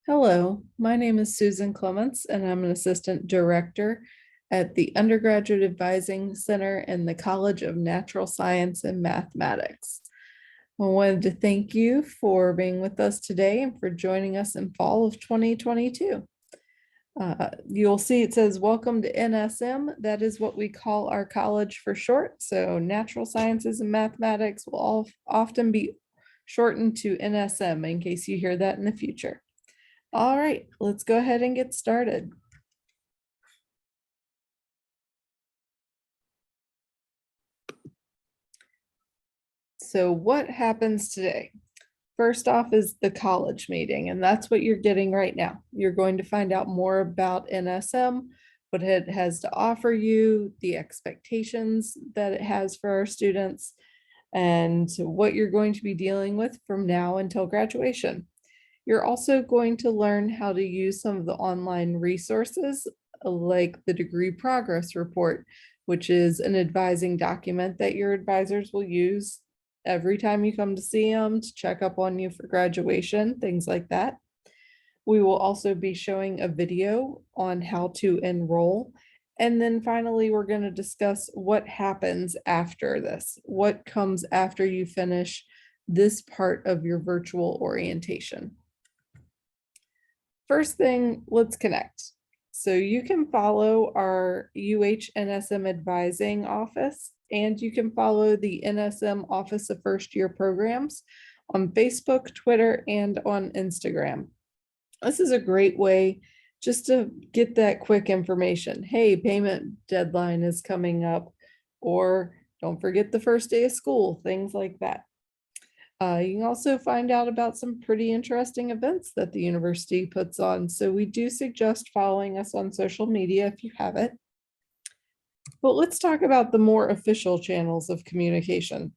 Hello, my name is Susan Clements, and I'm an assistant director at the Undergraduate Advising Center in the College of Natural Science and Mathematics. I wanted to thank you for being with us today and for joining us in fall of 2022. You'll see it says, welcome to NSM. That is what we call our college for short. So Natural Sciences and Mathematics will often be shortened to NSM in case you hear that in the future. All right, let's go ahead and get started. So what happens today? First off is the college meeting, and that's what you're getting right now. You're going to find out more about NSM, what it has to offer you, the expectations that it has for our students, and what you're going to be dealing with from now until graduation. You're also going to learn how to use some of the online resources like the degree progress report, which is an advising document that your advisors will use every time you come to see them to check up on you for graduation, things like that. We will also be showing a video on how to enroll. And then finally, we're going to discuss what happens after this, what comes after you finish this part of your virtual orientation. First thing, let's connect. So you can follow our NSM advising office, and you can follow the NSM Office of First Year Programs on Facebook, Twitter, and on Instagram. This is a great way just to get that quick information. Hey, payment deadline is coming up, or don't forget the first day of school, things like that. You can also find out about some pretty interesting events that the university puts on. So we do suggest following us on social media if you haven't. But let's talk about the more official channels of communication.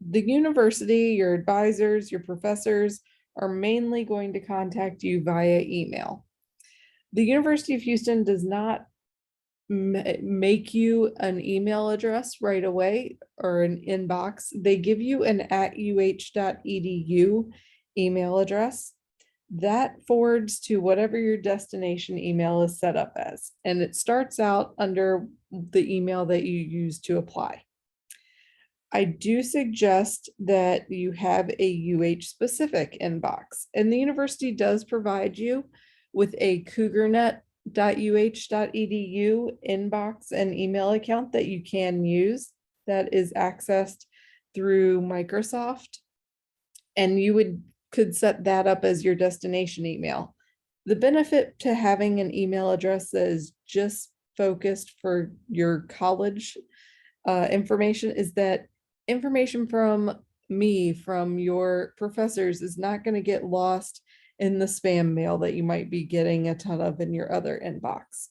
The university, your advisors, your professors are mainly going to contact you via email. The University of Houston does not make you an email address right away or an inbox. They give you an @uh.edu email address that forwards to whatever your destination email is set up as, and it starts out under the email that you use to apply. I do suggest that you have a UH specific inbox, and the university does provide you with a cougarnet.uh.edu inbox and email account that you can use that is accessed through Microsoft, and you could set that up as your destination email. The benefit to having an email address that is just focused for your college information is that information from me, from your professors, is not going to get lost in the spam mail that you might be getting a ton of in your other inbox.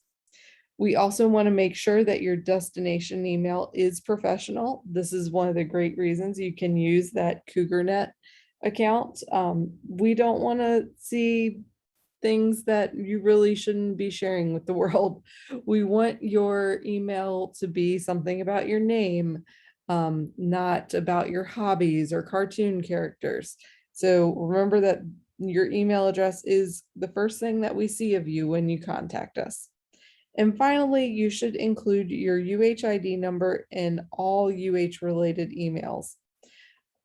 We also want to make sure that your destination email is professional. This is one of the great reasons you can use that CougarNet account. We don't want to see things that you really shouldn't be sharing with the world. We want your email to be something about your name, not about your hobbies or cartoon characters. So remember that your email address is the first thing that we see of you when you contact us. And finally, you should include your UHID number in all UH related emails.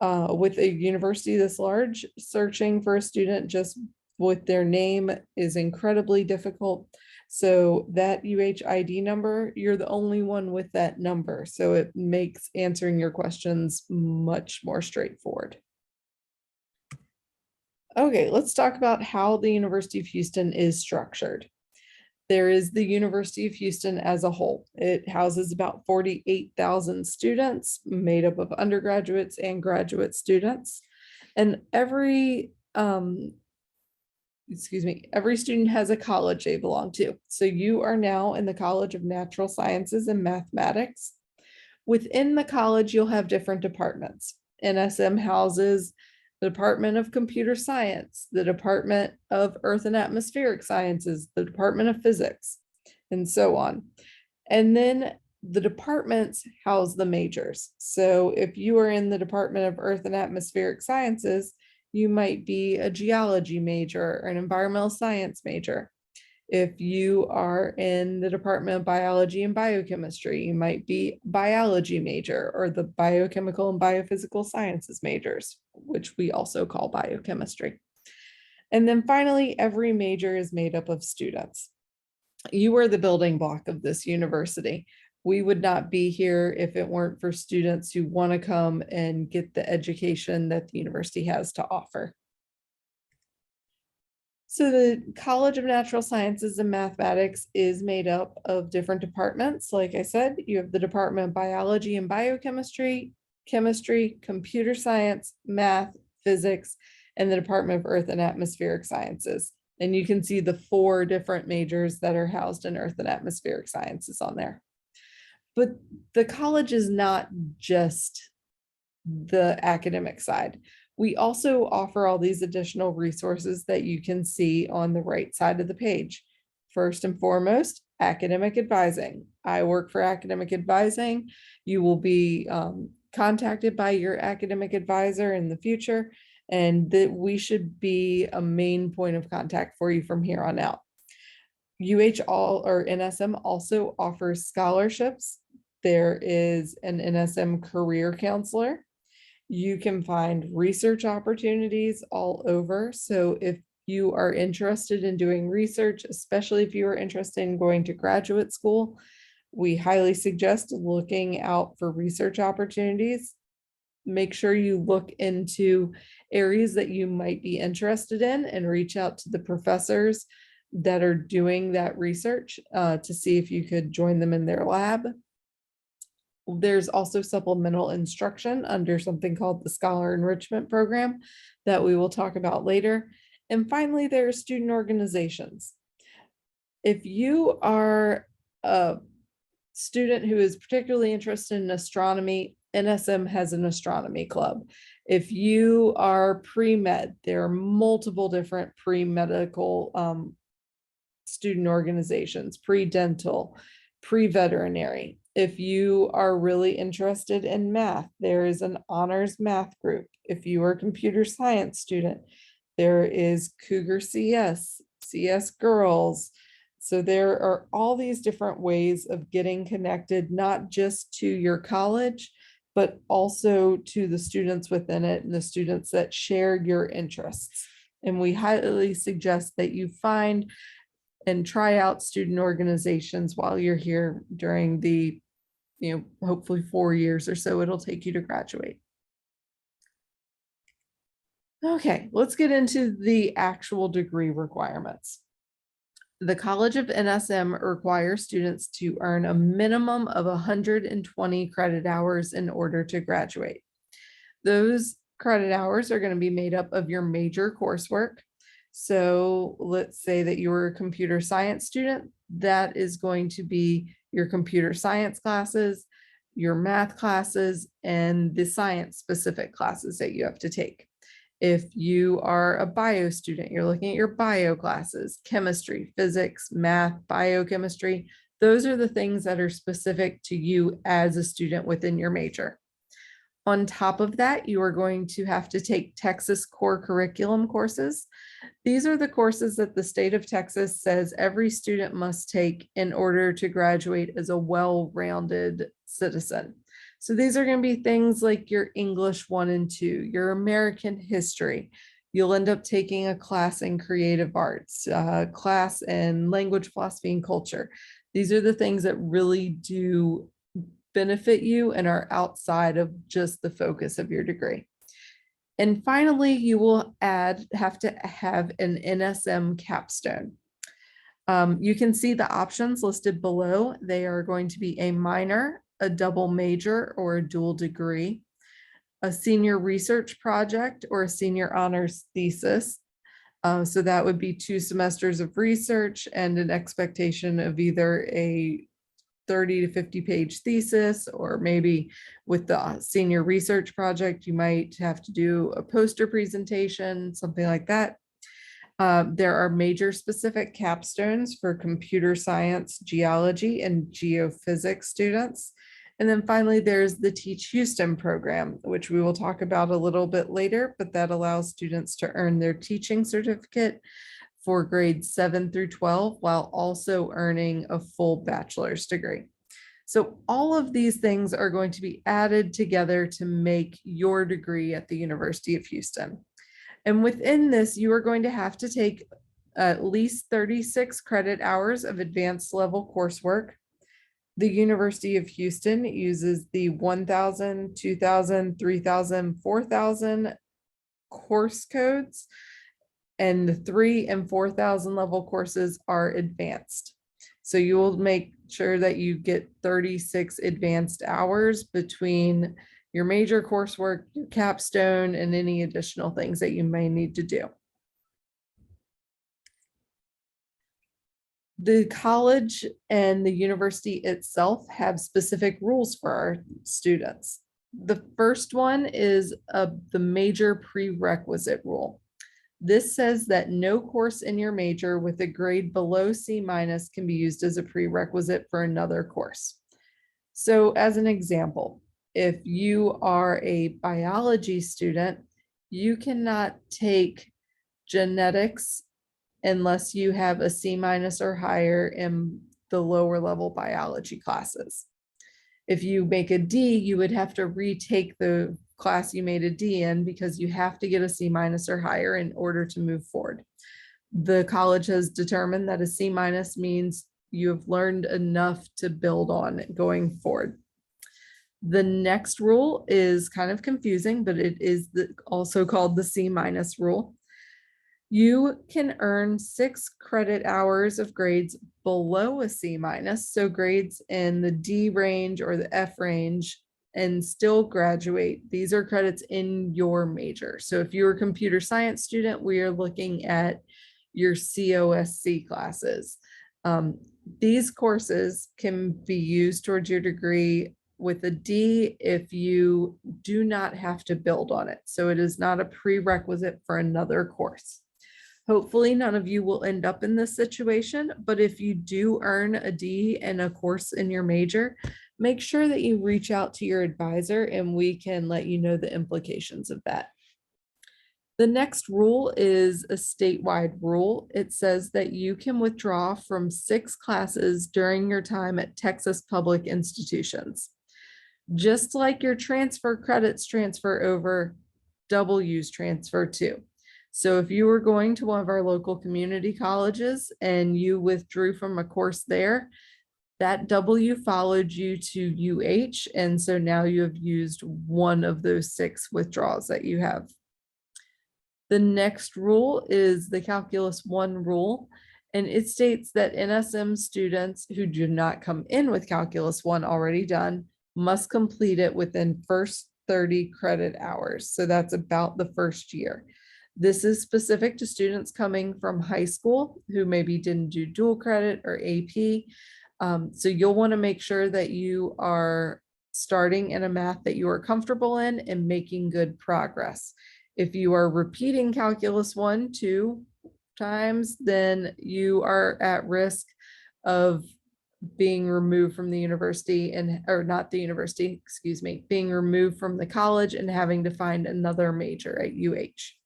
With a university this large, searching for a student just with their name is incredibly difficult. So that UHID number, you're the only one with that number. So it makes answering your questions much more straightforward. Okay, let's talk about how the University of Houston is structured. There is the University of Houston as a whole. It houses about 48,000 students made up of undergraduates and graduate students. And every student has a college they belong to. So you are now in the College of Natural Sciences and Mathematics. Within the college, you'll have different departments. NSM houses the Department of Computer Science, the Department of Earth and Atmospheric Sciences, the Department of Physics, and so on. And then the departments house the majors. So if you are in the Department of Earth and Atmospheric Sciences, you might be a geology major or an environmental science major. If you are in the Department of Biology and Biochemistry, you might be biology major or the biochemical and biophysical sciences majors, which we also call biochemistry. And then finally, every major is made up of students. You are the building block of this university. We would not be here if it weren't for students who want to come and get the education that the university has to offer. So the College of Natural Sciences and Mathematics is made up of different departments. Like I said, you have the Department of Biology and Biochemistry, Chemistry, Computer Science, Math, Physics, and the Department of Earth and Atmospheric Sciences. And you can see the 4 different majors that are housed in Earth and Atmospheric Sciences on there. But the college is not just the academic side. We also offer all these additional resources that you can see on the right side of the page. First and foremost, academic advising. I work for academic advising. You will be contacted by your academic advisor in the future, and that we should be a main point of contact for you from here on out. NSM also offers scholarships. There is an NSM career counselor. You can find research opportunities all over. So if you are interested in doing research, especially if you are interested in going to graduate school, we highly suggest looking out for research opportunities. Make sure you look into areas that you might be interested in and reach out to the professors that are doing that research to see if you could join them in their lab. There's also supplemental instruction under something called the Scholar Enrichment Program that we will talk about later. And finally, there are student organizations. If you are a student who is particularly interested in astronomy, NSM has an astronomy club. If you are pre-med, there are multiple different pre-medical student organizations, pre-dental, pre-veterinary. If you are really interested in math, there is an honors math group. If you are a computer science student, there is Cougar CS, CS Girls. So there are all these different ways of getting connected, not just to your college, but also to the students within it and the students that share your interests. And we highly suggest that you find and try out student organizations while you're here during the, hopefully 4 years or so it'll take you to graduate. Okay, let's get into the actual degree requirements. The College of NSM requires students to earn a minimum of 120 credit hours in order to graduate. Those credit hours are going to be made up of your major coursework. So let's say that you're a computer science student, that is going to be your computer science classes, your math classes, and the science specific classes that you have to take. If you are a bio student, you're looking at your bio classes, chemistry, physics, math, biochemistry. Those are the things that are specific to you as a student within your major. On top of that, you are going to have to take Texas core curriculum courses. These are the courses that the state of Texas says every student must take in order to graduate as a well-rounded citizen. So these are going to be things like your English 1 and 2, your American history. You'll end up taking a class in creative arts, a class in language, philosophy, and culture. These are the things that really do benefit you and are outside of just the focus of your degree. And finally, you will have to have an NSM capstone. You can see the options listed below. They are going to be a minor, a double major, or a dual degree, a senior research project, or a senior honors thesis. So that would be 2 semesters of research and an expectation of either a 30 to 50 page thesis, or maybe with the senior research project, you might have to do a poster presentation, something like that. There are major specific capstones for computer science, geology, and geophysics students. And then finally, there's the Teach Houston program, which we will talk about a little bit later, but that allows students to earn their teaching certificate for grades 7 through 12 while also earning a full bachelor's degree. So all of these things are going to be added together to make your degree at the University of Houston. And within this, you are going to have to take at least 36 credit hours of advanced level coursework. The University of Houston uses the 1,000, 2,000, 3,000, 4,000 course codes, and the 3,000 and 4,000 level courses are advanced. So you will make sure that you get 36 advanced hours between your major coursework, your capstone, and any additional things that you may need to do. The college and the university itself have specific rules for our students. The first one is the major prerequisite rule. This says that no course in your major with a grade below C- can be used as a prerequisite for another course. So as an example, if you are a biology student, you cannot take genetics unless you have a C- or higher in the lower level biology classes. If you make a D, you would have to retake the class you made a D in because you have to get a C- or higher in order to move forward. The college has determined that a C- means you have learned enough to build on going forward. The next rule is kind of confusing, but it is also called the C- rule. You can earn 6 credit hours of grades below a C-, so grades in the D range or the F range, and still graduate. These are credits in your major. So if you're a computer science student, we are looking at your COSC classes. These courses can be used towards your degree with a D if you do not have to build on it. So it is not a prerequisite for another course. Hopefully none of you will end up in this situation, but if you do earn a D in a course in your major, make sure that you reach out to your advisor and we can let you know the implications of that. The next rule is a statewide rule. It says that you can withdraw from 6 classes during your time at Texas public institutions. Just like your transfer credits transfer over, W's transfer too. So if you were going to one of our local community colleges and you withdrew from a course there, that W followed you to UH. And so now you have used one of those 6 withdrawals that you have. The next rule is the Calculus 1 rule. And it states that NSM students who do not come in with Calculus 1 already done must complete it within first 30 credit hours. So that's about the first year. This is specific to students coming from high school who maybe didn't do dual credit or AP. So you'll want to make sure that you are starting in a math that you are comfortable in and making good progress. If you are repeating Calculus 1, 2 times, then you are at risk of being removed from the university or not the university, excuse me, being removed from the college and having to find another major at UH.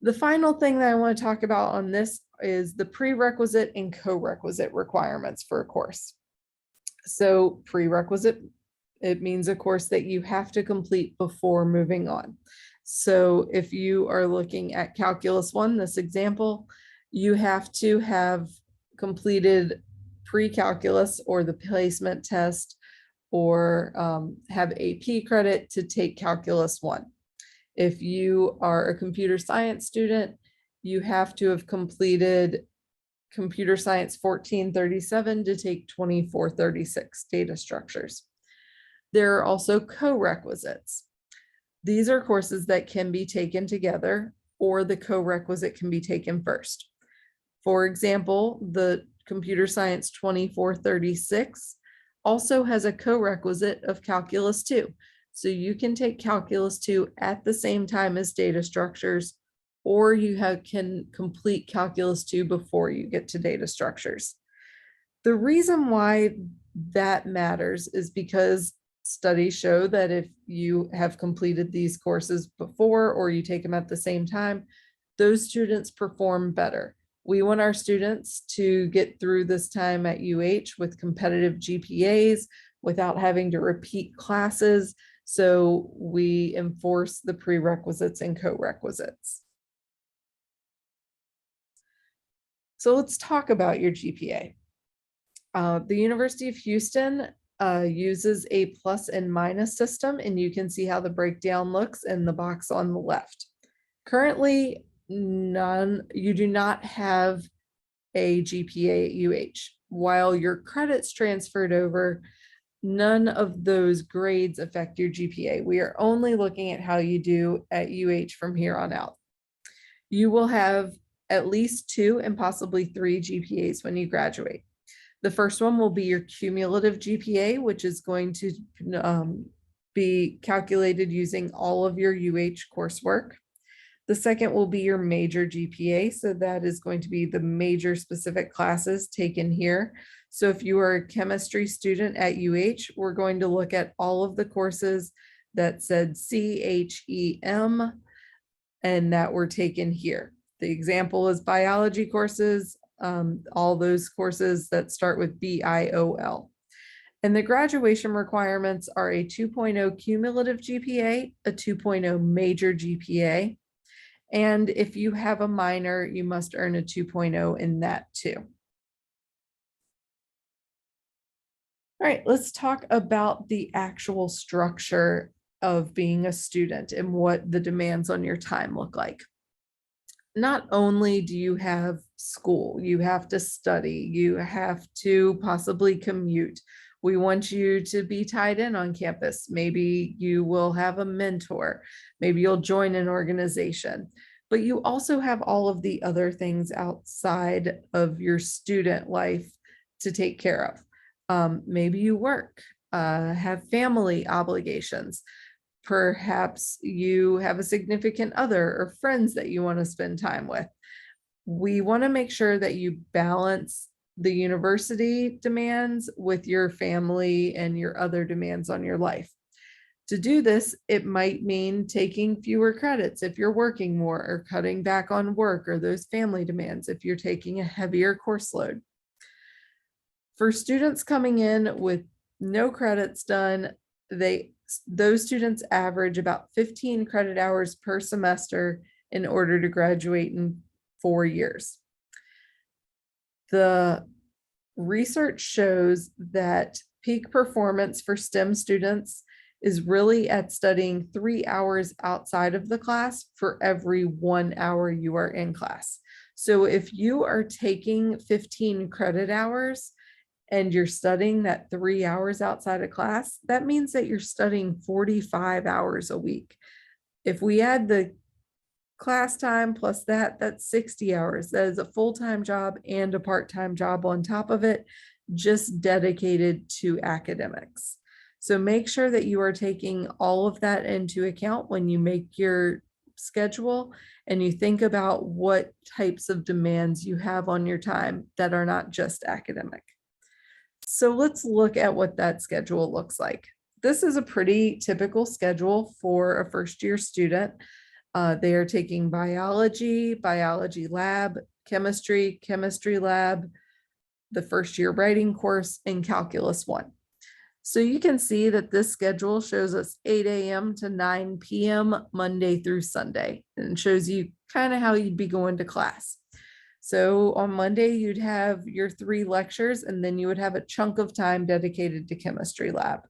The final thing that I want to talk about on this is the prerequisite and co-requisite requirements for a course. So prerequisite, it means a course that you have to complete before moving on. So if you are looking at Calculus 1, this example, you have to have completed pre-calculus or the placement test or have AP credit to take Calculus 1. If you are a computer science student, you have to have completed Computer Science 1437 to take 2436 data structures. There are also co-requisites. These are courses that can be taken together, or the co-requisite can be taken first. For example, the Computer Science 2436 also has a co-requisite of Calculus 2. So you can take Calculus 2 at the same time as data structures, or you can complete Calculus 2 before you get to data structures. The reason why that matters is because studies show that if you have completed these courses before or you take them at the same time, those students perform better. We want our students to get through this time at UH with competitive GPAs without having to repeat classes. So we enforce the prerequisites and co-requisites. So let's talk about your GPA. The University of Houston uses a plus and minus system, and you can see how the breakdown looks in the box on the left. Currently, you do not have a GPA at UH. While your credits transferred over, none of those grades affect your GPA. We are only looking at how you do at UH from here on out. You will have at least 2 and possibly 3 GPAs when you graduate. The first one will be your cumulative GPA, which is going to be calculated using all of your UH coursework. The second will be your major GPA. So that is going to be the major specific classes taken here. So if you are a chemistry student at UH, we're going to look at all of the courses that said CHEM and that were taken here. The example is biology courses, all those courses that start with BIOL. And the graduation requirements are a 2.0 cumulative GPA, a 2.0 major GPA. And if you have a minor, you must earn a 2.0 in that too. All right, let's talk about the actual structure of being a student and what the demands on your time look like. Not only do you have school, you have to study, you have to possibly commute. We want you to be tied in on campus. Maybe you will have a mentor, maybe you'll join an organization, but you also have all of the other things outside of your student life to take care of. Maybe you work, have family obligations. Perhaps you have a significant other or friends that you want to spend time with. We want to make sure that you balance the university demands with your family and your other demands on your life. To do this, it might mean taking fewer credits if you're working more, or cutting back on work or those family demands if you're taking a heavier course load. For students coming in with no credits done, those students average about 15 credit hours per semester in order to graduate in 4 years. The research shows that peak performance for STEM students is really at studying 3 hours outside of the class for every 1 hour you are in class. So if you are taking 15 credit hours and you're studying that 3 hours outside of class, that means that you're studying 45 hours a week. If we add the class time plus that, that's 60 hours. That is a full-time job and a part-time job on top of it, just dedicated to academics. So make sure that you are taking all of that into account when you make your schedule and you think about what types of demands you have on your time that are not just academic. So let's look at what that schedule looks like. This is a pretty typical schedule for a first-year student. They are taking biology, biology lab, chemistry, chemistry lab, the first-year writing course, and calculus 1. So you can see that this schedule shows us 8 a.m. to 9 p.m. Monday through Sunday, and shows you kind of how you'd be going to class. So on Monday, you'd have your 3 lectures, and then you would have a chunk of time dedicated to chemistry lab.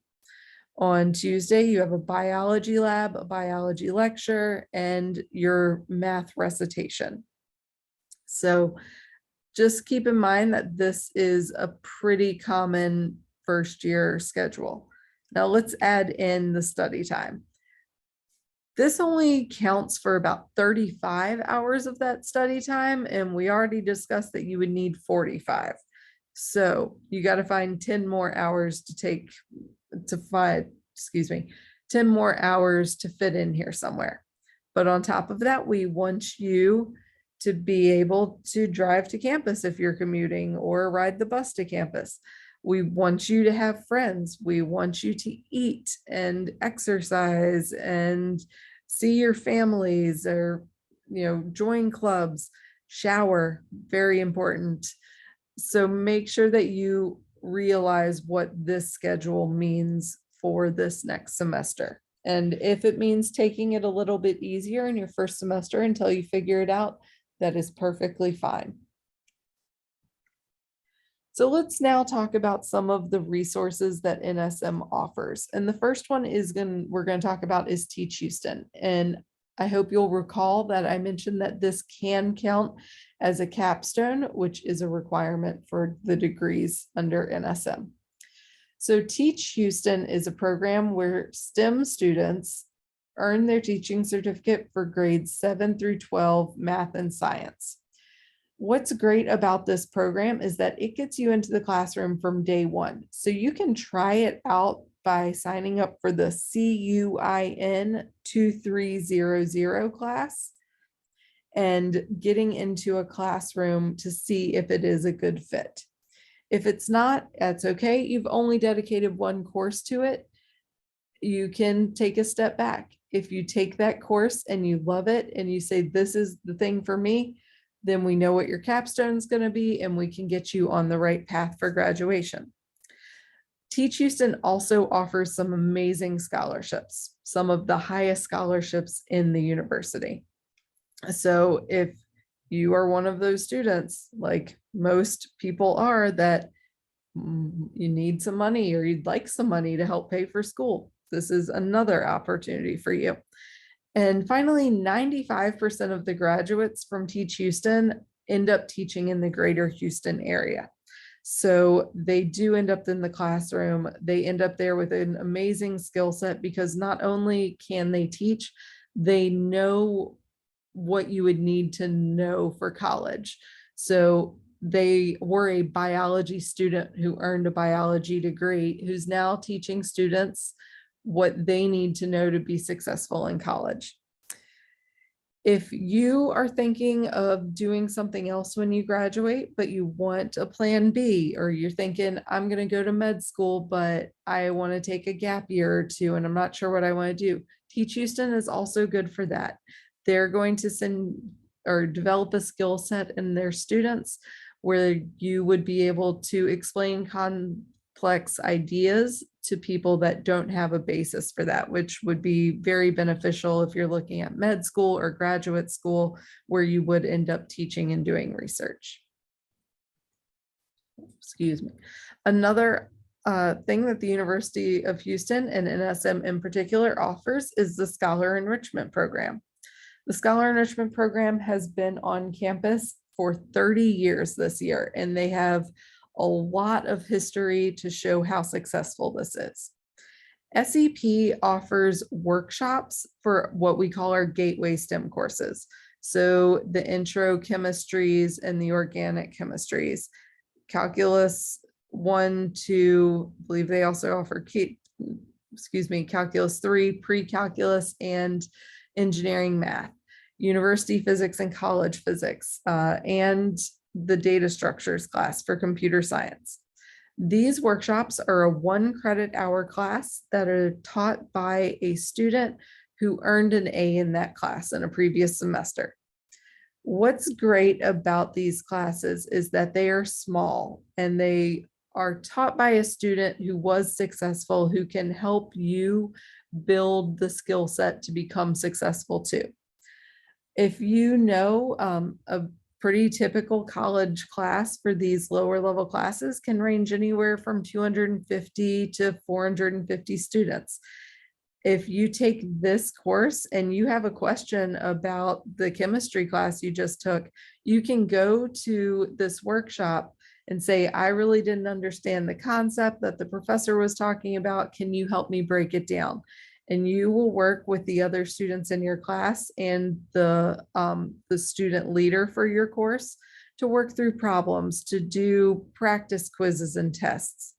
On Tuesday, you have a biology lab, a biology lecture, and your math recitation. So just keep in mind that this is a pretty common first year schedule. Now let's add in the study time. This only counts for about 35 hours of that study time, and we already discussed that you would need 45. So you got to find 10 more hours to 10 more hours to fit in here somewhere. But on top of that, we want you to be able to drive to campus if you're commuting, or ride the bus to campus. We want you to have friends. We want you to eat and exercise and see your families, or, join clubs, shower, very important. So make sure that you realize what this schedule means for this next semester. And if it means taking it a little bit easier in your first semester until you figure it out, that is perfectly fine. So let's now talk about some of the resources that NSM offers. And the first one we're going to talk about is Teach Houston. And I hope you'll recall that I mentioned that this can count as a capstone, which is a requirement for the degrees under NSM. So Teach Houston is a program where STEM students earn their teaching certificate for grades 7 through 12 math and science. What's great about this program is that it gets you into the classroom from day one. So you can try it out by signing up for the CUIN 2300 class and getting into a classroom to see if it is a good fit. If it's not, that's okay. You've only dedicated one course to it. You can take a step back. If you take that course and you love it and you say, this is the thing for me, then we know what your capstone is going to be and we can get you on the right path for graduation. Teach Houston also offers some amazing scholarships, some of the highest scholarships in the university. So if you are one of those students, like most people are, that you need some money or you'd like some money to help pay for school, this is another opportunity for you. And finally, 95% of the graduates from Teach Houston end up teaching in the greater Houston area. So they do end up in the classroom. They end up there with an amazing skill set because not only can they teach, they know what you would need to know for college. So they were a biology student who earned a biology degree, who's now teaching students what they need to know to be successful in college. If you are thinking of doing something else when you graduate, but you want a plan B, or you're thinking, I'm going to go to med school, but I want to take a gap year or two, and I'm not sure what I want to do, Teach Houston is also good for that. They're going to send or develop a skill set in their students where you would be able to explain complex ideas to people that don't have a basis for that, which would be very beneficial if you're looking at med school or graduate school, where you would end up teaching and doing research. Excuse me. Another thing that the University of Houston and NSM in particular offers is the Scholar Enrichment Program. The Scholar Enrichment Program has been on campus for 30 years this year, and they have a lot of history to show how successful this is. SEP offers workshops for what we call our gateway STEM courses. So the intro chemistries and the organic chemistries, calculus 1, 2, I believe they also offer calculus 3, pre-calculus, and engineering math, university physics and college physics, and the data structures class for computer science. These workshops are a 1 credit hour class that are taught by a student who earned an A in that class in a previous semester. What's great about these classes is that they are small and they are taught by a student who was successful, who can help you build the skill set to become successful too. If you know, a pretty typical college class for these lower level classes can range anywhere from 250 to 450 students. If you take this course and you have a question about the chemistry class you just took, you can go to this workshop and say, I really didn't understand the concept that the professor was talking about. Can you help me break it down? And you will work with the other students in your class and the student leader for your course to work through problems, to do practice quizzes and tests.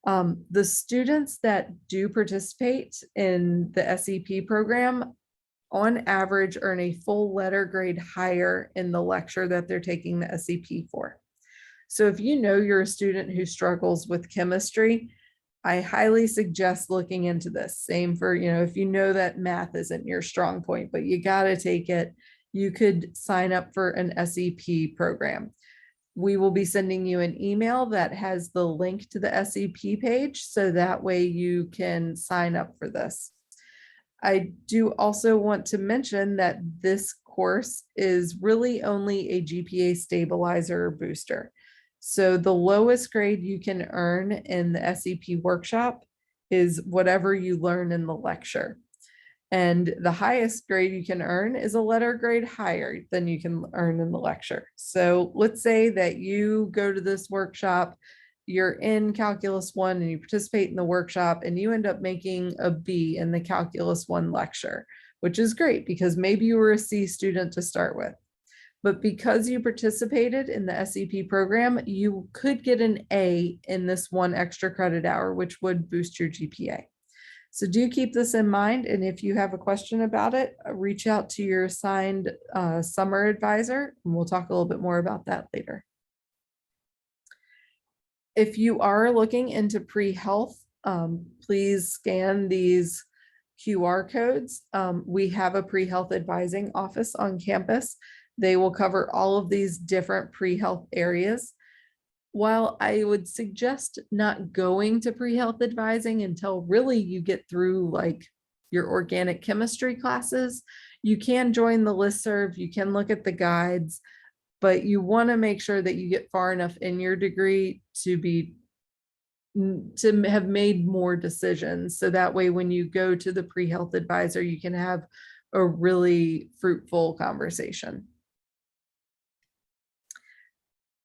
The students that do participate in the SEP program on average earn a full letter grade higher in the lecture that they're taking the SEP for. So if you know you're a student who struggles with chemistry, I highly suggest looking into this. Same for, if you know that math isn't your strong point, but you got to take it, you could sign up for an SEP program. We will be sending you an email that has the link to the SEP page, so that way you can sign up for this. I do also want to mention that this course is really only a GPA stabilizer or booster. So the lowest grade you can earn in the SEP workshop is whatever you learn in the lecture. And the highest grade you can earn is a letter grade higher than you can earn in the lecture. So let's say that you go to this workshop, you're in Calculus 1 and you participate in the workshop and you end up making a B in the Calculus 1 lecture, which is great because maybe you were a C student to start with. But because you participated in the SEP program, you could get an A in this one extra credit hour, which would boost your GPA. So do keep this in mind. And if you have a question about it, reach out to your assigned summer advisor, and we'll talk a little bit more about that later. If you are looking into pre-health, please scan these QR codes. We have a pre-health advising office on campus. They will cover all of these different pre-health areas. While I would suggest not going to pre-health advising until really you get through like your organic chemistry classes, you can join the listserv, you can look at the guides, but you want to make sure that you get far enough in your degree to have made more decisions. So that way, when you go to the pre-health advisor, you can have a really fruitful conversation.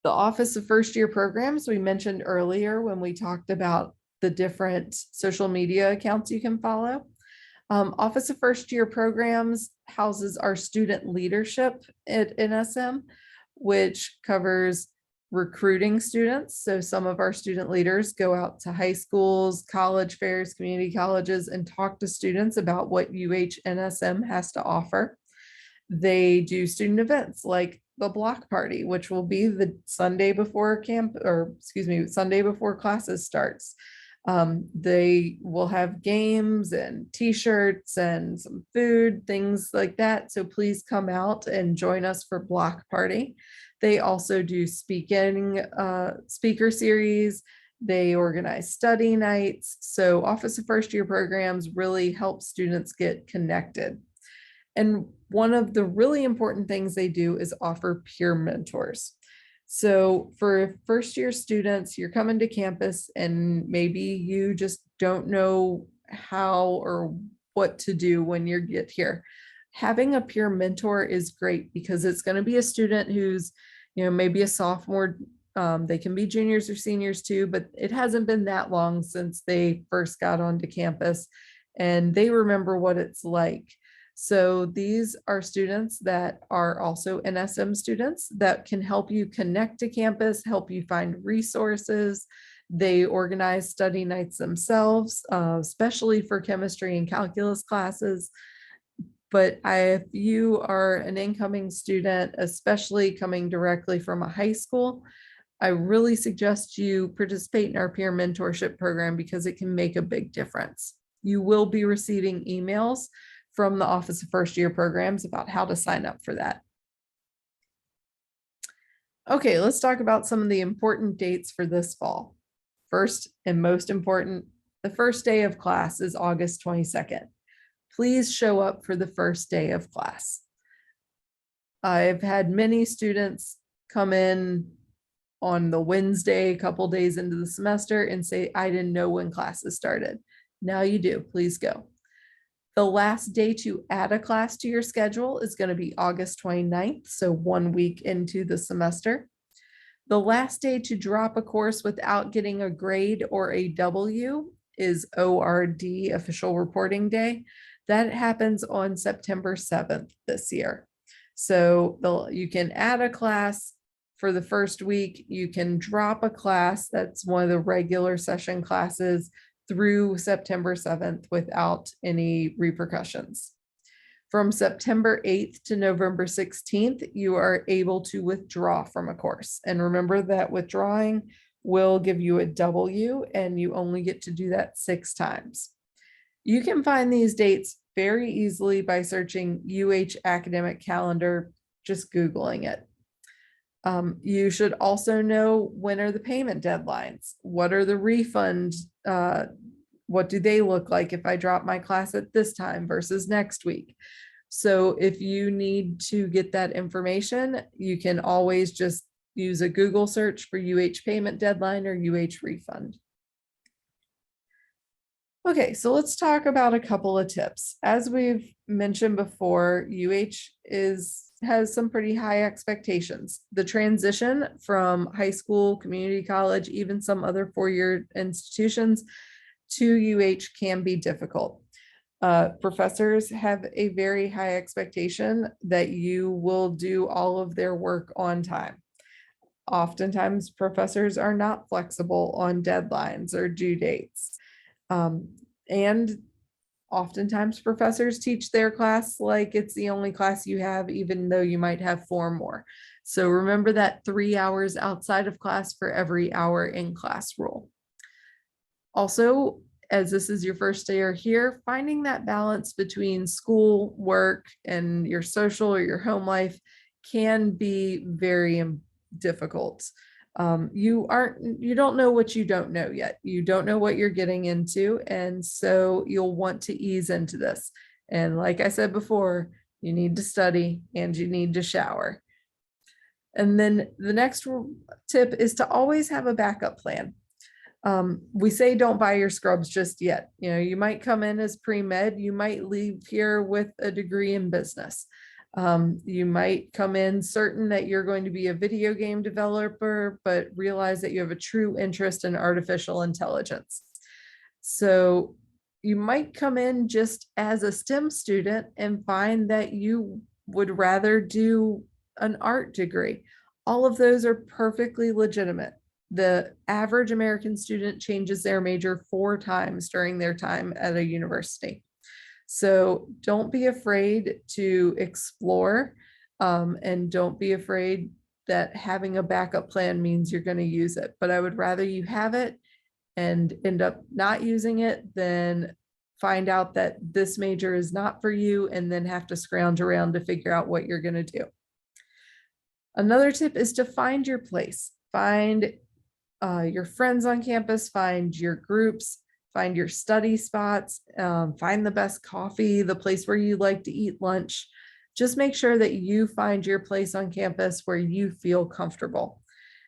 The Office of First Year Programs, we mentioned earlier when we talked about the different social media accounts you can follow. Office of First Year Programs houses our student leadership at NSM, which covers recruiting students. So some of our student leaders go out to high schools, college fairs, community colleges, and talk to students about what UH-NSM has to offer. They do student events like the block party, which will be the Sunday before Sunday before classes starts. They will have games and t-shirts and some food, things like that. So please come out and join us for block party. They also do speaker series. They organize study nights. So Office of First Year Programs really help students get connected. And one of the really important things they do is offer peer mentors. So for first year students, you're coming to campus and maybe you just don't know how or what to do when you get here. Having a peer mentor is great because it's going to be a student who's, maybe a sophomore. They can be juniors or seniors too, but it hasn't been that long since they first got onto campus and they remember what it's like. So these are students that are also NSM students that can help you connect to campus, help you find resources. They organize study nights themselves, especially for chemistry and calculus classes. But if you are an incoming student, especially coming directly from a high school, I really suggest you participate in our peer mentorship program because it can make a big difference. You will be receiving emails from the Office of First Year Programs about how to sign up for that. Okay, let's talk about some of the important dates for this fall. First and most important, the first day of class is August 22nd. Please show up for the first day of class. I've had many students come in on the Wednesday, a couple days into the semester and say, I didn't know when classes started. Now you do, please go. The last day to add a class to your schedule is going to be August 29th, so 1 week into the semester. The last day to drop a course without getting a grade or a W is ORD, Official Reporting Day. That happens on September 7th this year. So you can add a class for the first week. You can drop a class that's one of the regular session classes through September 7th without any repercussions. From September 8th to November 16th, you are able to withdraw from a course. And remember that withdrawing will give you a W, and you only get to do that 6 times. You can find these dates very easily by searching UH academic calendar, just Googling it. You should also know, when are the payment deadlines? What are the refunds? What do they look like if I drop my class at this time versus next week? So if you need to get that information, you can always just use a Google search for UH payment deadline or UH refund. Okay, so let's talk about a couple of tips. As we've mentioned before, UH has some pretty high expectations. The transition from high school, community college, even some other four-year institutions to UH can be difficult. Professors have a very high expectation that you will do all of their work on time. Oftentimes, professors are not flexible on deadlines or due dates. And oftentimes professors teach their class like it's the only class you have, even though you might have 4 more. So remember that 3 hours outside of class for every hour in class rule. Also, as this is your first year here, finding that balance between school, work, and your social or your home life can be very difficult. You don't know what you don't know yet. You don't know what you're getting into. And so you'll want to ease into this. And like I said before, you need to study and you need to shower. And then the next tip is to always have a backup plan. We say don't buy your scrubs just yet. You know, you might come in as pre-med, you might leave here with a degree in business. You might come in certain that you're going to be a video game developer, but realize that you have a true interest in artificial intelligence. So you might come in just as a STEM student and find that you would rather do an art degree. All of those are perfectly legitimate. The average American student changes their major 4 times during their time at a university. So don't be afraid to explore, and don't be afraid that having a backup plan means you're going to use it. But I would rather you have it and end up not using it than find out that this major is not for you and then have to scrounge around to figure out what you're going to do. Another tip is to find your place. Find your friends on campus, find your groups, find your study spots, find the best coffee, the place where you like to eat lunch. Just make sure that you find your place on campus where you feel comfortable.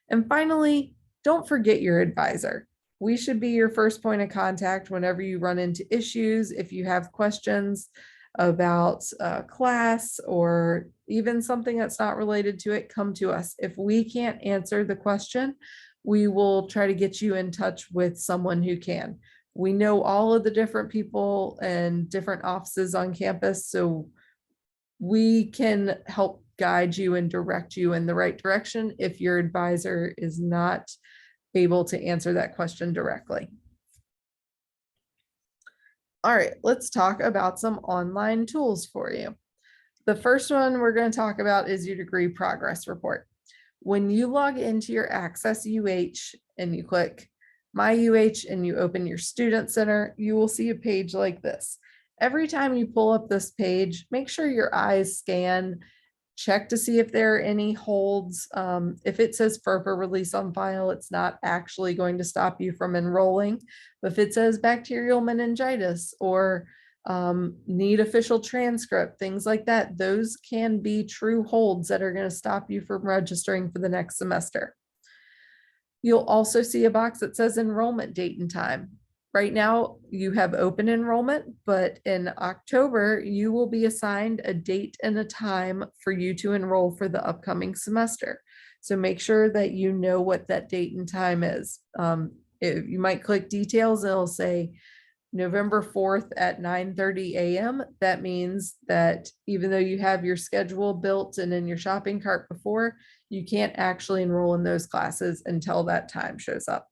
And finally, don't forget your advisor. We should be your first point of contact whenever you run into issues. If you have questions about class or even something that's not related to it, come to us. If we can't answer the question, we will try to get you in touch with someone who can. We know all of the different people and different offices on campus, so we can help guide you and direct you in the right direction if your advisor is not able to answer that question directly. All right, let's talk about some online tools for you. The first one we're going to talk about is your degree progress report. When you log into your Access UH and you click My UH and you open your Student Center, you will see a page like this. Every time you pull up this page, make sure your eyes scan, check to see if there are any holds. If it says FERPA release on file, it's not actually going to stop you from enrolling. But if it says bacterial meningitis or need official transcript, things like that, those can be true holds that are going to stop you from registering for the next semester. You'll also see a box that says enrollment date and time. Right now you have open enrollment, but in October you will be assigned a date and a time for you to enroll for the upcoming semester. So make sure that you know what that date and time is. You might click details and it'll say November 4th at 9:30 a.m. That means that even though you have your schedule built and in your shopping cart before, you can't actually enroll in those classes until that time shows up.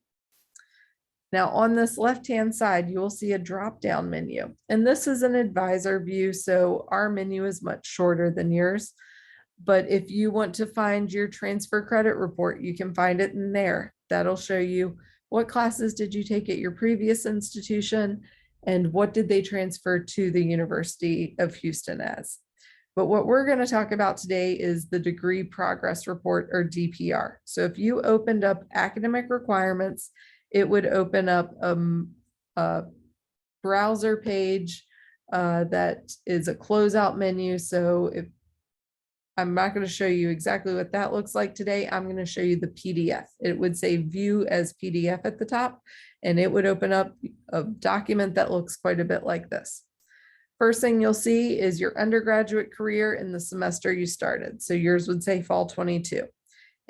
Now on this left-hand side, you will see a drop-down menu, and this is an advisor view, so our menu is much shorter than yours. But if you want to find your transfer credit report, you can find it in there. That'll show you what classes did you take at your previous institution and what did they transfer to the University of Houston as. But what we're going to talk about today is the degree progress report, or DPR. So if you opened up academic requirements, it would open up a browser page that is a closeout menu. So if I'm not going to show you exactly what that looks like today, I'm going to show you the PDF. It would say view as PDF at the top, and it would open up a document that looks quite a bit like this. First thing you'll see is your undergraduate career in the semester you started. So yours would say fall 22.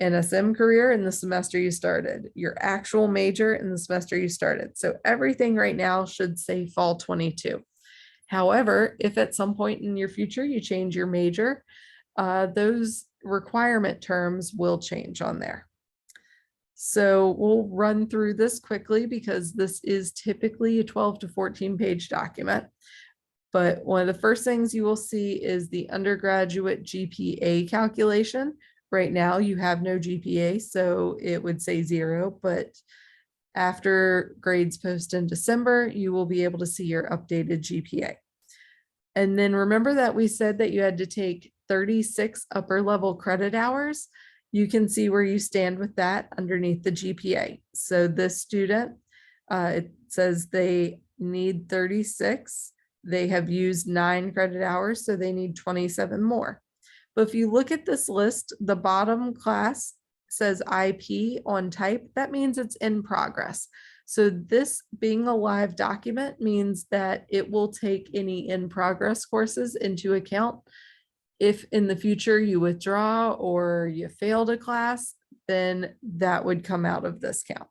NSM career in the semester you started, your actual major in the semester you started. So everything right now should say fall 22. However, if at some point in your future you change your major, those requirement terms will change on there. So we'll run through this quickly because this is typically a 12 to 14 page document. But one of the first things you will see is the undergraduate GPA calculation. Right now you have no GPA, so it would say 0, but after grades post in December, you will be able to see your updated GPA. And then remember that we said that you had to take 36 upper level credit hours. You can see where you stand with that underneath the GPA. So this student, it says they need 36. They have used 9 credit hours, so they need 27 more. But if you look at this list, the bottom class says IP on type. That means it's in progress. So this being a live document means that it will take any in progress courses into account. If in the future you withdraw or you failed a class, then that would come out of this count.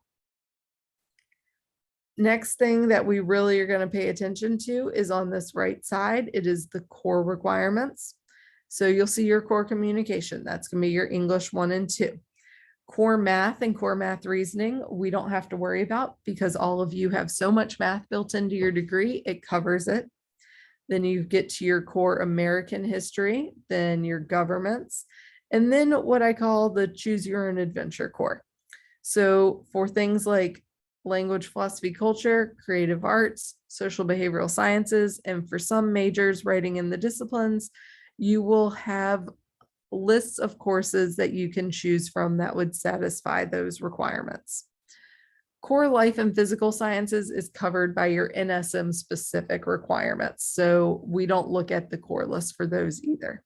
Next thing that we really are going to pay attention to is on this right side. It is the core requirements. So you'll see your core communication. That's going to be your English 1 and 2. Core math and core math reasoning, we don't have to worry about because all of you have so much math built into your degree, it covers it. Then you get to your core American history, then your governments, and then what I call the choose your own adventure core. So for things like language, philosophy, culture, creative arts, social behavioral sciences, and for some majors, writing in the disciplines, you will have lists of courses that you can choose from that would satisfy those requirements. Core life and physical sciences is covered by your NSM specific requirements. So we don't look at the core list for those either.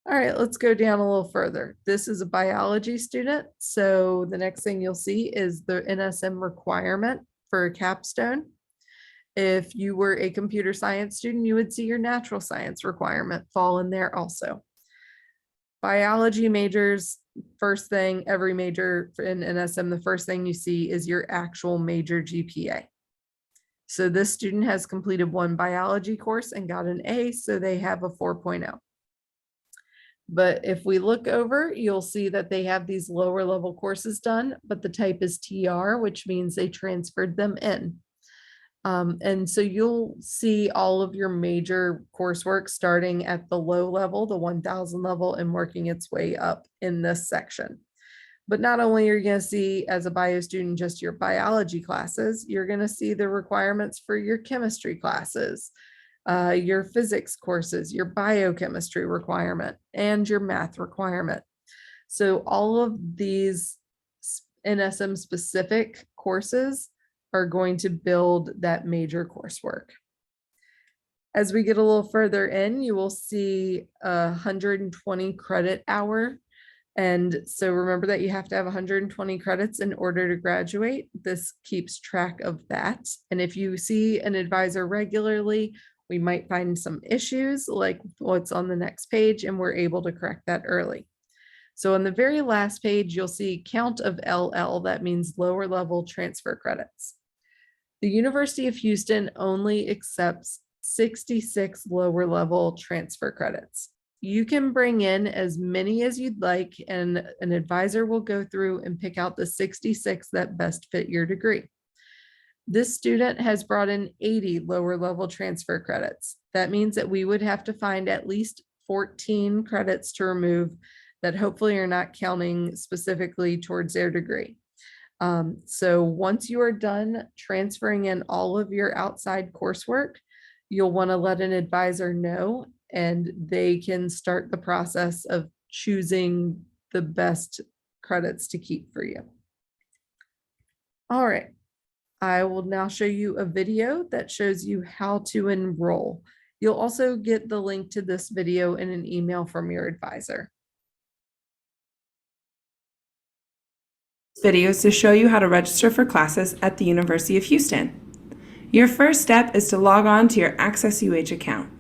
All right, let's go down a little further. This is a biology student. So the next thing you'll see is the NSM requirement for a capstone. If you were a computer science student, you would see your natural science requirement fall in there also. Biology majors, first thing, every major in NSM, the first thing you see is your actual major GPA. So this student has completed 1 biology course and got an A, so they have a 4.0. But if we look over, you'll see that they have these lower level courses done, but the type is TR, which means they transferred them in. And so you'll see all of your major coursework starting at the low level, the 1000 level, and working its way up in this section. But not only are you going to see as a bio student just your biology classes, you're going to see the requirements for your chemistry classes, your physics courses, your biochemistry requirement, and your math requirement. So all of these NSM specific courses are going to build that major coursework. As we get a little further in, you will see 120 credit hour. And so remember that you have to have 120 credits in order to graduate. This keeps track of that. And if you see an advisor regularly, we might find some issues like what's on the next page, and we're able to correct that early. So on the very last page, you'll see count of LL. That means lower level transfer credits. The University of Houston only accepts 66 lower level transfer credits. You can bring in as many as you'd like, and an advisor will go through and pick out the 66 that best fit your degree. This student has brought in 80 lower level transfer credits. That means that we would have to find at least 14 credits to remove that hopefully are not counting specifically towards their degree. So once you are done transferring in all of your outside coursework, you'll want to let an advisor know, and they can start the process of choosing the best credits to keep for you. All right. I will now show you a video that shows you how to enroll. You'll also get the link to this video in an email from your advisor. This video is to show you how to register for classes at the University of Houston. Your first step is to log on to your Access UH account.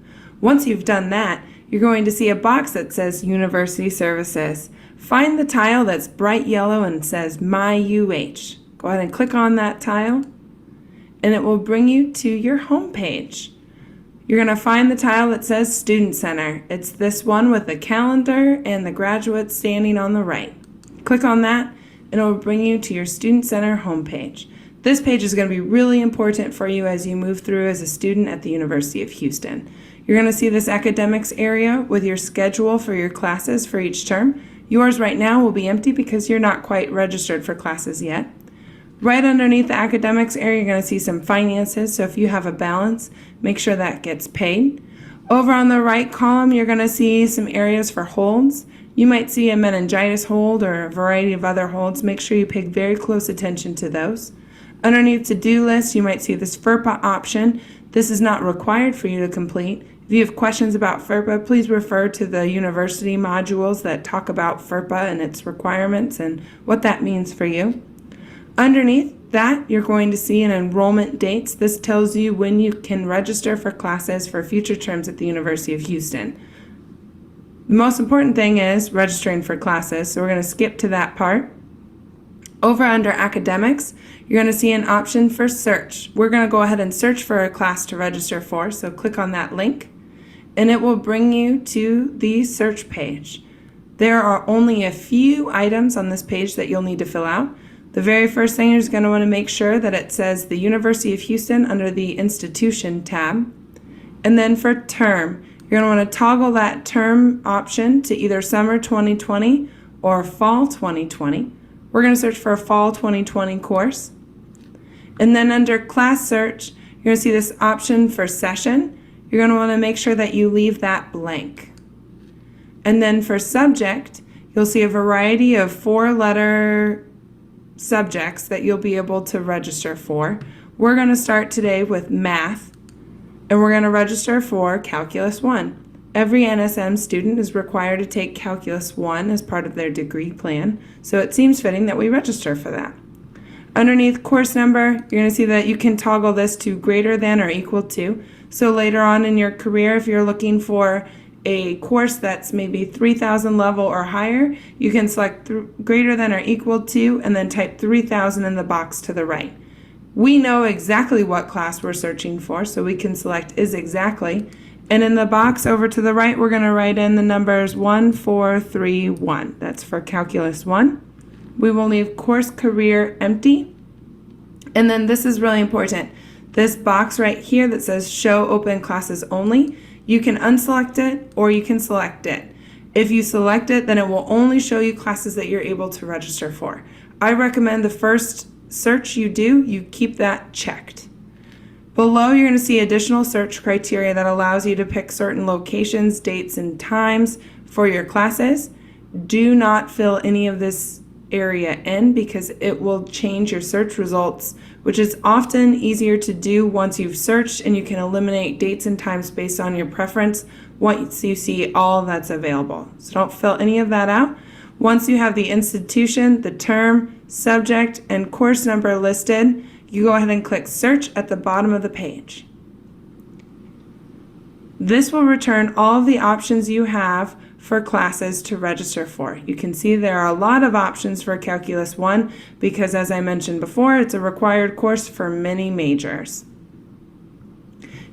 Once you've done that, you're going to see a box that says University Services. Find the tile that's bright yellow and says My UH. Go ahead and click on that tile, and it will bring you to your home page. You're going to find the tile that says Student Center. It's this one with the calendar and the graduates standing on the right. Click on that, and it will bring you to your Student Center homepage. This page is going to be really important for you as you move through as a student at the University of Houston. You're going to see this academics area with your schedule for your classes for each term. Yours right now will be empty because you're not quite registered for classes yet. Right underneath the academics area, you're going to see some finances. So if you have a balance, make sure that gets paid. Over on the right column, you're going to see some areas for holds. You might see a meningitis hold or a variety of other holds. Make sure you pay very close attention to those. Underneath to-do list, you might see this FERPA option. This is not required for you to complete. If you have questions about FERPA, please refer to the university modules that talk about FERPA and its requirements and what that means for you. Underneath that, you're going to see an enrollment dates. This tells you when you can register for classes for future terms at the University of Houston. The most important thing is registering for classes, so we're going to skip to that part. Over under academics, you're going to see an option for search. We're going to go ahead and search for a class to register for, so click on that link, and it will bring you to the search page. There are only a few items on this page that you'll need to fill out. The very first thing is going to want to make sure that it says the University of Houston under the Institution tab. And then for term, you're going to want to toggle that term option to either summer 2020 or fall 2020. We're going to search for a fall 2020 course. And then under class search, you're going to see this option for session. You're going to want to make sure that you leave that blank. And then for subject, you'll see a variety of 4-letter subjects that you'll be able to register for. We're going to start today with math, and we're going to register for Calculus 1. Every NSM student is required to take Calculus 1 as part of their degree plan, so it seems fitting that we register for that. Underneath course number, you're going to see that you can toggle this to greater than or equal to. So later on in your career, if you're looking for a course that's maybe 3,000 level or higher, you can select greater than or equal to and then type 3,000 in the box to the right. We know exactly what class we're searching for, so we can select is exactly. And in the box over to the right, we're going to write in the numbers 1431. That's for Calculus 1. We will leave course career empty. And then this is really important. This box right here that says show open classes only, you can unselect it or you can select it. If you select it, then it will only show you classes that you're able to register for. I recommend the first search you do, you keep that checked. Below, you're going to see additional search criteria that allows you to pick certain locations, dates, and times for your classes. Do not fill any of this area in because it will change your search results, which is often easier to do once you've searched, and you can eliminate dates and times based on your preference once you see all that's available. So don't fill any of that out. Once you have the institution, the term, subject, and course number listed, you go ahead and click search at the bottom of the page. This will return all of the options you have for classes to register for. You can see there are a lot of options for Calculus 1 because, as I mentioned before, it's a required course for many majors.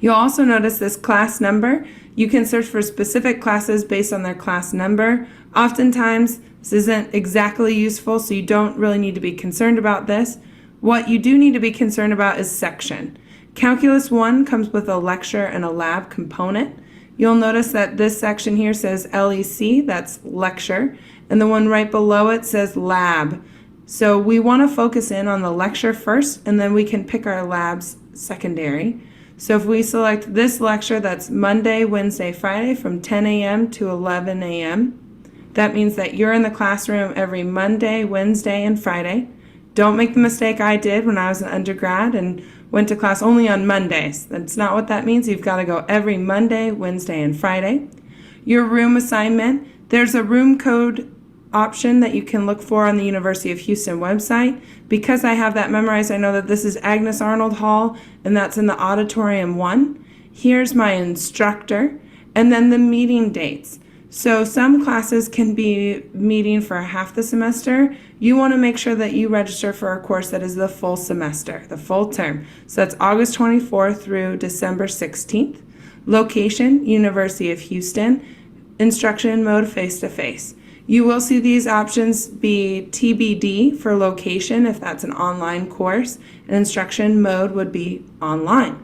You'll also notice this class number. You can search for specific classes based on their class number. Oftentimes, this isn't exactly useful, so you don't really need to be concerned about this. What you do need to be concerned about is section. Calculus 1 comes with a lecture and a lab component. You'll notice that this section here says LEC, that's lecture, and the one right below it says lab. So we want to focus in on the lecture first, and then we can pick our labs secondary. So if we select this lecture, that's Monday, Wednesday, Friday from 10 a.m. to 11 a.m. That means that you're in the classroom every Monday, Wednesday, and Friday. Don't make the mistake I did when I was an undergrad and went to class only on Mondays. That's not what that means. You've got to go every Monday, Wednesday, and Friday. Your room assignment, there's a room code option that you can look for on the University of Houston website. Because I have that memorized, I know that this is Agnes Arnold Hall, and that's in the Auditorium 1. Here's my instructor, and then the meeting dates. So some classes can be meeting for half the semester. You want to make sure that you register for a course that is the full semester, the full term. So that's August 24th through December 16th. Location, University of Houston. Instruction mode, face-to-face. You will see these options be TBD for location if that's an online course, and instruction mode would be online.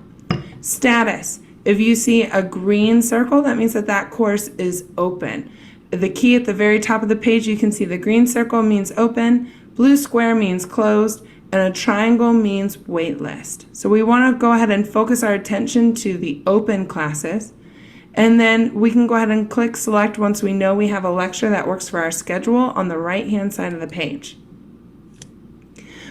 Status. If you see a green circle, that means that that course is open. The key at the very top of the page, you can see the green circle means open, blue square means closed, and a triangle means wait list. So we want to go ahead and focus our attention to the open classes. And then we can go ahead and click select once we know we have a lecture that works for our schedule on the right-hand side of the page.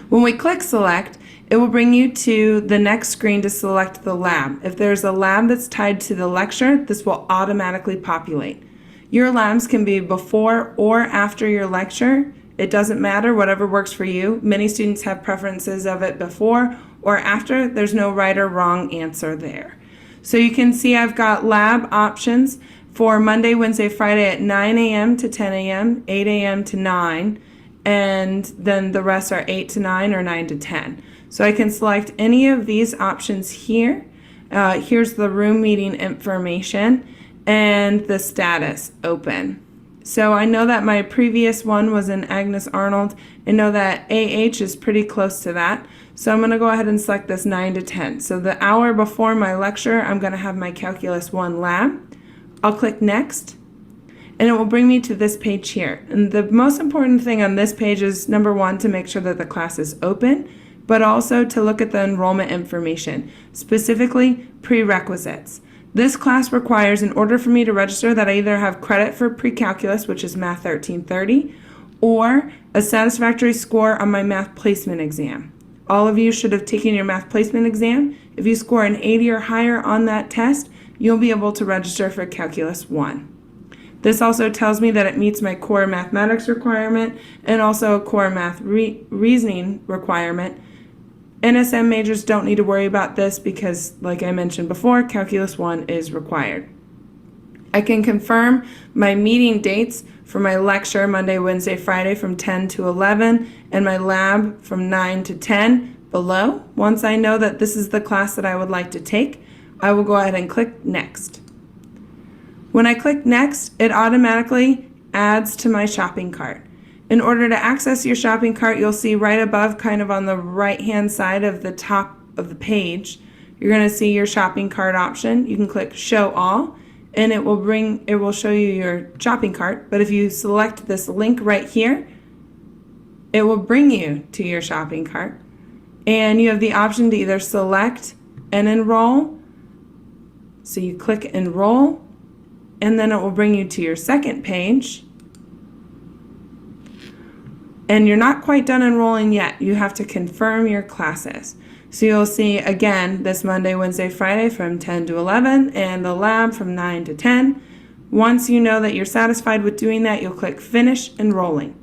When we click select, it will bring you to the next screen to select the lab. If there's a lab that's tied to the lecture, this will automatically populate. Your labs can be before or after your lecture. It doesn't matter, whatever works for you. Many students have preferences of it before or after. There's no right or wrong answer there. So you can see I've got lab options for Monday, Wednesday, Friday at 9 a.m. to 10 a.m., 8 a.m. to 9, and then the rest are 8 to 9 or 9 to 10. So I can select any of these options here. Here's the room meeting information and the status open. So I know that my previous one was in Agnes Arnold. I know that AH is pretty close to that. So I'm going to go ahead and select this 9 to 10. So the hour before my lecture, I'm going to have my Calculus 1 lab. I'll click next, and it will bring me to this page here. And the most important thing on this page is, number one, to make sure that the class is open, but also to look at the enrollment information, specifically prerequisites. This class requires, in order for me to register, that I either have credit for pre-calculus, which is Math 1330, or a satisfactory score on my math placement exam. All of you should have taken your math placement exam. If you score an 80 or higher on that test, you'll be able to register for Calculus 1. This also tells me that it meets my core mathematics requirement and also a core math reasoning requirement. NSM majors don't need to worry about this because, like I mentioned before, Calculus 1 is required. I can confirm my meeting dates for my lecture Monday, Wednesday, Friday from 10 to 11 and my lab from 9 to 10 below. Once I know that this is the class that I would like to take, I will go ahead and click Next. When I click Next, it automatically adds to my shopping cart. In order to access your shopping cart, you'll see right above, kind of on the right-hand side of the top of the page, you're going to see your shopping cart option. You can click Show All, and it will show you your shopping cart. But if you select this link right here, it will bring you to your shopping cart. And you have the option to either select and enroll. So you click Enroll, and then it will bring you to your second page. And you're not quite done enrolling yet. You have to confirm your classes. So you'll see again this Monday, Wednesday, Friday from 10 to 11 and the lab from 9 to 10. Once you know that you're satisfied with doing that, you'll click Finish Enrolling.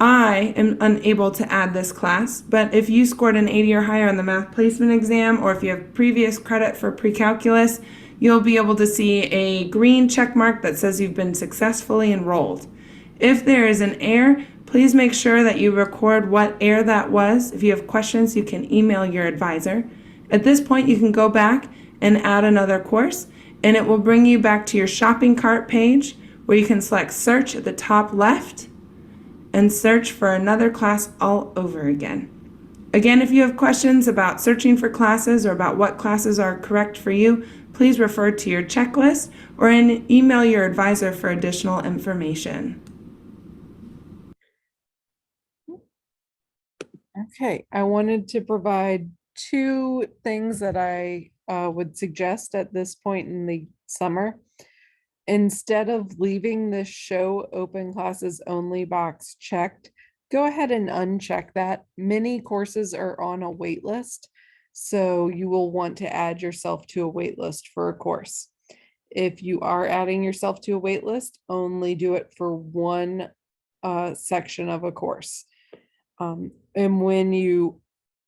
I am unable to add this class, but if you scored an 80 or higher on the math placement exam, or if you have previous credit for pre-calculus, you'll be able to see a green check mark that says you've been successfully enrolled. If there is an error, please make sure that you record what error that was. If you have questions, you can email your advisor. At this point, you can go back and add another course, and it will bring you back to your shopping cart page where you can select Search at the top left, and search for another class all over again. Again, if you have questions about searching for classes or about what classes are correct for you, please refer to your checklist or email your advisor for additional information. Okay, I wanted to provide two things that I would suggest at this point in the summer. Instead of leaving the show open classes only box checked, go ahead and uncheck that. Many courses are on a wait list, so you will want to add yourself to a wait list for a course. If you are adding yourself to a wait list, only do it for one section of a course. And when you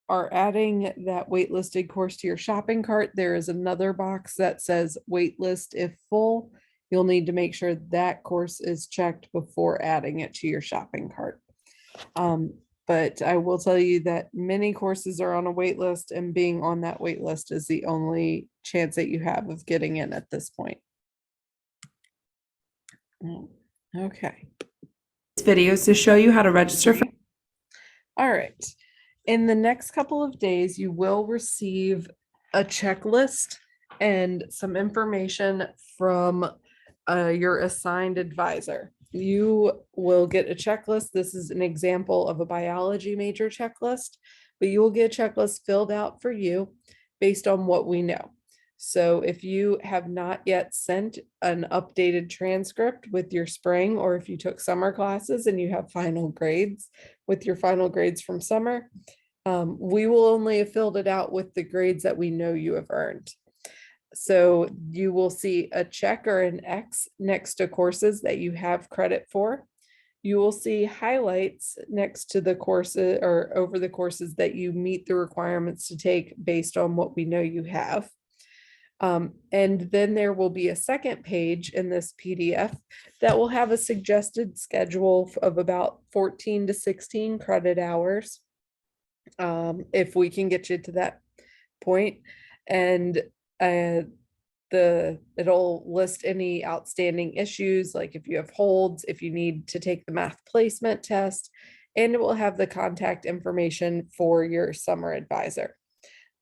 are adding that waitlisted course to your shopping cart, there is another box that says waitlist if full. You'll need to make sure that course is checked before adding it to your shopping cart. But I will tell you that many courses are on a wait list, and being on that wait list is the only chance that you have of getting in at this point. Okay. This video is to show you how to register for. All right. In the next couple of days, you will receive a checklist and some information from your assigned advisor. You will get a checklist. This is an example of a biology major checklist, but you will get a checklist filled out for you based on what we know. So if you have not yet sent an updated transcript with your spring, or if you took summer classes and you have final grades with your final grades from summer, we will only have filled it out with the grades that we know you have earned. So you will see a check or an X next to courses that you have credit for. You will see highlights next to the courses or over the courses that you meet the requirements to take based on what we know you have. And then there will be a second page in this PDF that will have a suggested schedule of about 14 to 16 credit hours. If we can get you to that point. And it'll list any outstanding issues, like if you have holds, if you need to take the math placement test, and it will have the contact information for your summer advisor.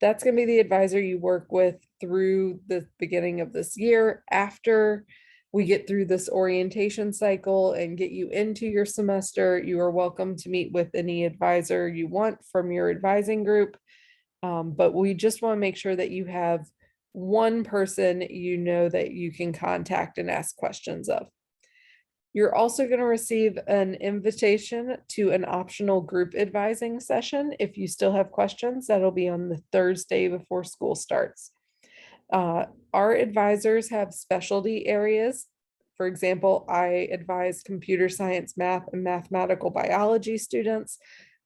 That's going to be the advisor you work with through the beginning of this year. After we get through this orientation cycle and get you into your semester, you are welcome to meet with any advisor you want from your advising group. But we just want to make sure that you have one person you know that you can contact and ask questions of. You're also going to receive an invitation to an optional group advising session. If you still have questions, that'll be on the Thursday before school starts. Our advisors have specialty areas. For example, I advise computer science, math, and mathematical biology students.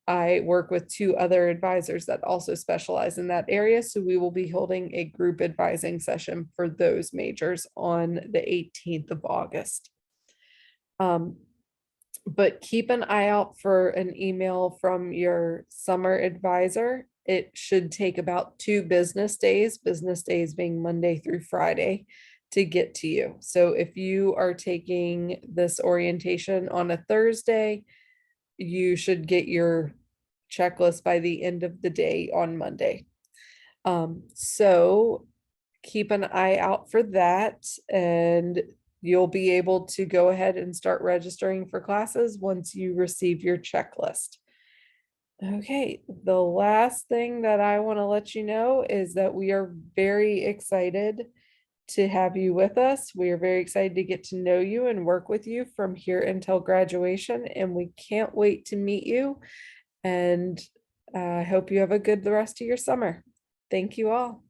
I work with two other advisors that also specialize in that area. So we will be holding a group advising session for those majors on the 18th of August. But keep an eye out for an email from your summer advisor. It should take about 2 business days being Monday through Friday, to get to you. So if you are taking this orientation on a Thursday, you should get your checklist by the end of the day on Monday. So keep an eye out for that, and you'll be able to go ahead and start registering for classes once you receive your checklist. Okay, the last thing that I want to let you know is that we are very excited to have you with us. We are very excited to get to know you and work with you from here until graduation, and we can't wait to meet you. And I hope you have a good the rest of your summer. Thank you all.